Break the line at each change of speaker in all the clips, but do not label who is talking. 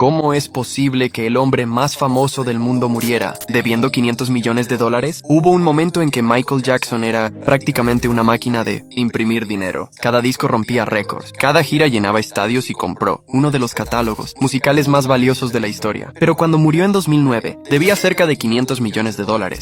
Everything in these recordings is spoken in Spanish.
¿Cómo es posible que el hombre más famoso del mundo muriera debiendo $500 millones? Hubo un momento en que Michael Jackson era prácticamente una máquina de imprimir dinero. Cada disco rompía récords, cada gira llenaba estadios y compró uno de los catálogos musicales más valiosos de la historia. Pero cuando murió en 2009, debía cerca de $500 millones.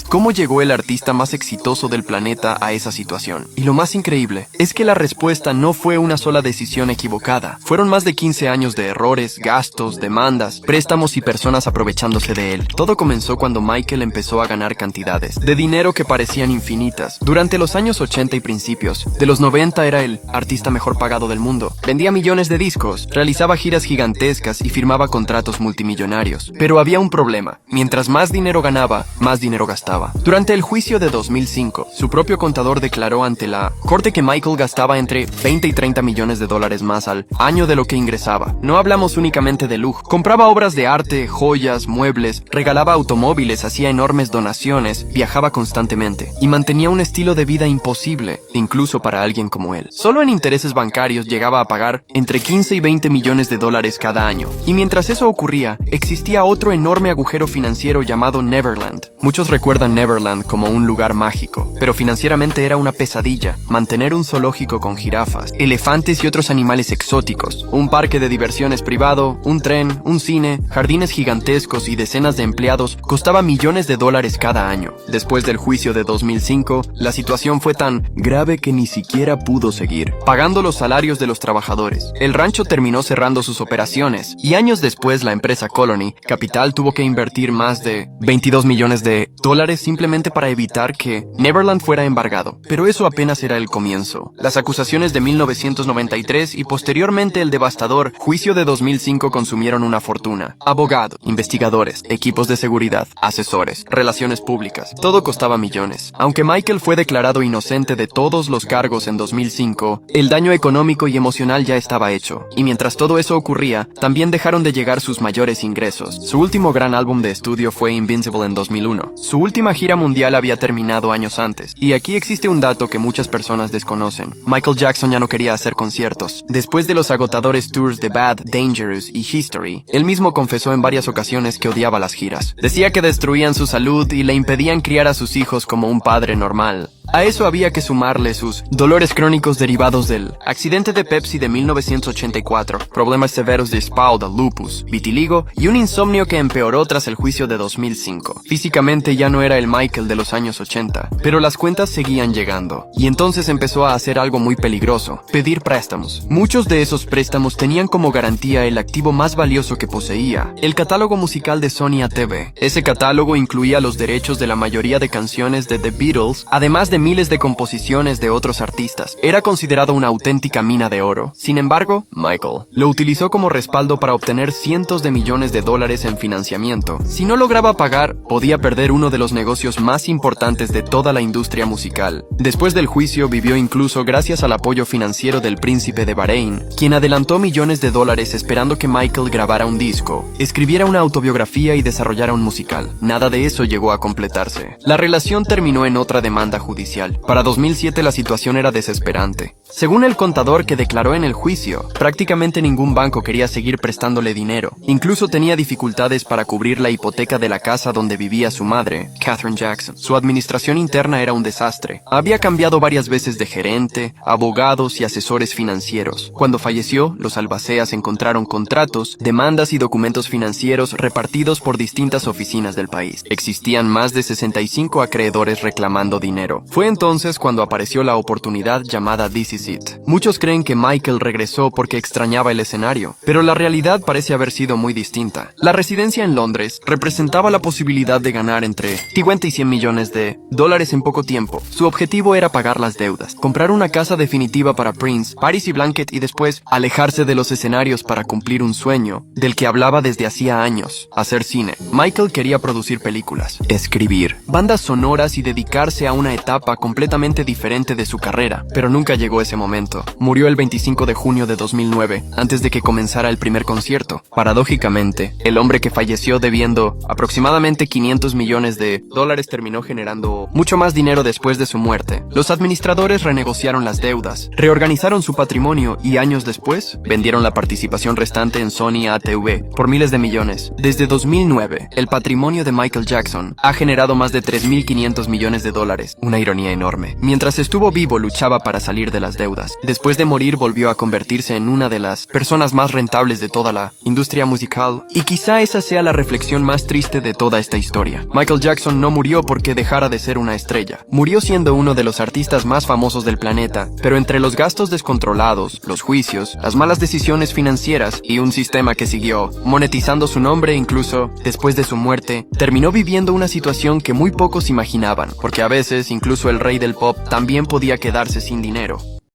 ¿Cómo llegó el artista más exitoso del planeta a esa situación? Y lo más increíble es que la respuesta no fue una sola decisión equivocada. Fueron más de 15 años de errores, gastos, demandas, préstamos y personas aprovechándose de él. Todo comenzó cuando Michael empezó a ganar cantidades de dinero que parecían infinitas. Durante los años 80 y principios de los 90 era el artista mejor pagado del mundo. Vendía millones de discos, realizaba giras gigantescas y firmaba contratos multimillonarios. Pero había un problema. Mientras más dinero ganaba, más dinero gastaba. Durante el juicio de 2005, su propio contador declaró ante la corte que Michael gastaba entre 20 y 30 millones de dólares más al año de lo que ingresaba. No hablamos únicamente de lujo. Compraba obras de arte, joyas, muebles, regalaba automóviles, hacía enormes donaciones, viajaba constantemente y mantenía un estilo de vida imposible, incluso para alguien como él. Solo en intereses bancarios llegaba a pagar entre 15 y 20 millones de dólares cada año. Y mientras eso ocurría, existía otro enorme agujero financiero llamado Neverland. Muchos recuerdan Neverland como un lugar mágico, pero financieramente era una pesadilla. Mantener un zoológico con jirafas, elefantes y otros animales exóticos, un parque de diversiones privado, un tren, un cine, jardines gigantescos y decenas de empleados costaba millones de dólares cada año. Después del juicio de 2005, la situación fue tan grave que ni siquiera pudo seguir pagando los salarios de los trabajadores. El rancho terminó cerrando sus operaciones y años después la empresa Colony Capital tuvo que invertir más de $22 millones simplemente para evitar que Neverland fuera embargado. Pero eso apenas era el comienzo. Las acusaciones de 1993 y posteriormente el devastador juicio de 2005 consumieron una fortuna. Abogados, investigadores, equipos de seguridad, asesores, relaciones públicas. Todo costaba millones. Aunque Michael fue declarado inocente de todos los cargos en 2005, el daño económico y emocional ya estaba hecho. Y mientras todo eso ocurría, también dejaron de llegar sus mayores ingresos. Su último gran álbum de estudio fue Invincible en 2001. Su última gira mundial había terminado años antes. Y aquí existe un dato que muchas personas desconocen. Michael Jackson ya no quería hacer conciertos. Después de los agotadores tours de Bad, Dangerous y History, él mismo confesó en varias ocasiones que odiaba las giras. Decía que destruían su salud y le impedían criar a sus hijos como un padre normal. A eso había que sumarle sus dolores crónicos derivados del accidente de Pepsi de 1984, problemas severos de espalda, lupus, vitiligo y un insomnio que empeoró tras el juicio de 2005. Físicamente ya no era el Michael de los años 80, pero las cuentas seguían llegando. Y entonces empezó a hacer algo muy peligroso: pedir préstamos. Muchos de esos préstamos tenían como garantía el activo más valioso que poseía, el catálogo musical de Sony ATV. Ese catálogo incluía los derechos de la mayoría de canciones de The Beatles, además de miles de composiciones de otros artistas. Era considerado una auténtica mina de oro. Sin embargo, Michael lo utilizó como respaldo para obtener cientos de millones de dólares en financiamiento. Si no lograba pagar, podía perder uno de los negocios más importantes de toda la industria musical. Después del juicio, vivió incluso gracias al apoyo financiero del príncipe de Bahrein, quien adelantó millones de dólares esperando que Michael grabara un disco, escribiera una autobiografía y desarrollara un musical. Nada de eso llegó a completarse. La relación terminó en otra demanda judicial. Para 2007 la situación era desesperante. Según el contador que declaró en el juicio, prácticamente ningún banco quería seguir prestándole dinero. Incluso tenía dificultades para cubrir la hipoteca de la casa donde vivía su madre, Catherine Jackson. Su administración interna era un desastre. Había cambiado varias veces de gerente, abogados y asesores financieros. Cuando falleció, los albaceas encontraron contratos, demandas y documentos financieros repartidos por distintas oficinas del país. Existían más de 65 acreedores reclamando dinero. Fue entonces cuando apareció la oportunidad llamada This Is It. Muchos creen que Michael regresó porque extrañaba el escenario, pero la realidad parece haber sido muy distinta. La residencia en Londres representaba la posibilidad de ganar entre 50 y 100 millones de dólares en poco tiempo. Su objetivo era pagar las deudas, comprar una casa definitiva para Prince, Paris y Blanket y después alejarse de los escenarios para cumplir un sueño del que hablaba desde hacía años: hacer cine. Michael quería producir películas, escribir bandas sonoras y dedicarse a una etapa etapa completamente diferente de su carrera, pero nunca llegó ese momento. Murió el 25 de junio de 2009, antes de que comenzara el primer concierto. Paradójicamente, el hombre que falleció debiendo aproximadamente 500 millones de dólares terminó generando mucho más dinero después de su muerte. Los administradores renegociaron las deudas, reorganizaron su patrimonio y años después vendieron la participación restante en Sony ATV por miles de millones. Desde 2009, el patrimonio de Michael Jackson ha generado más de 3.500 millones de dólares. Una ironía enorme. Mientras estuvo vivo, luchaba para salir de las deudas. Después de morir, volvió a convertirse en una de las personas más rentables de toda la industria musical. Y quizá esa sea la reflexión más triste de toda esta historia. Michael Jackson no murió porque dejara de ser una estrella. Murió siendo uno de los artistas más famosos del planeta, pero entre los gastos descontrolados, los juicios, las malas decisiones financieras y un sistema que siguió monetizando su nombre incluso después de su muerte, terminó viviendo una situación que muy pocos imaginaban, porque a veces incluso el rey del pop también podía quedarse sin dinero.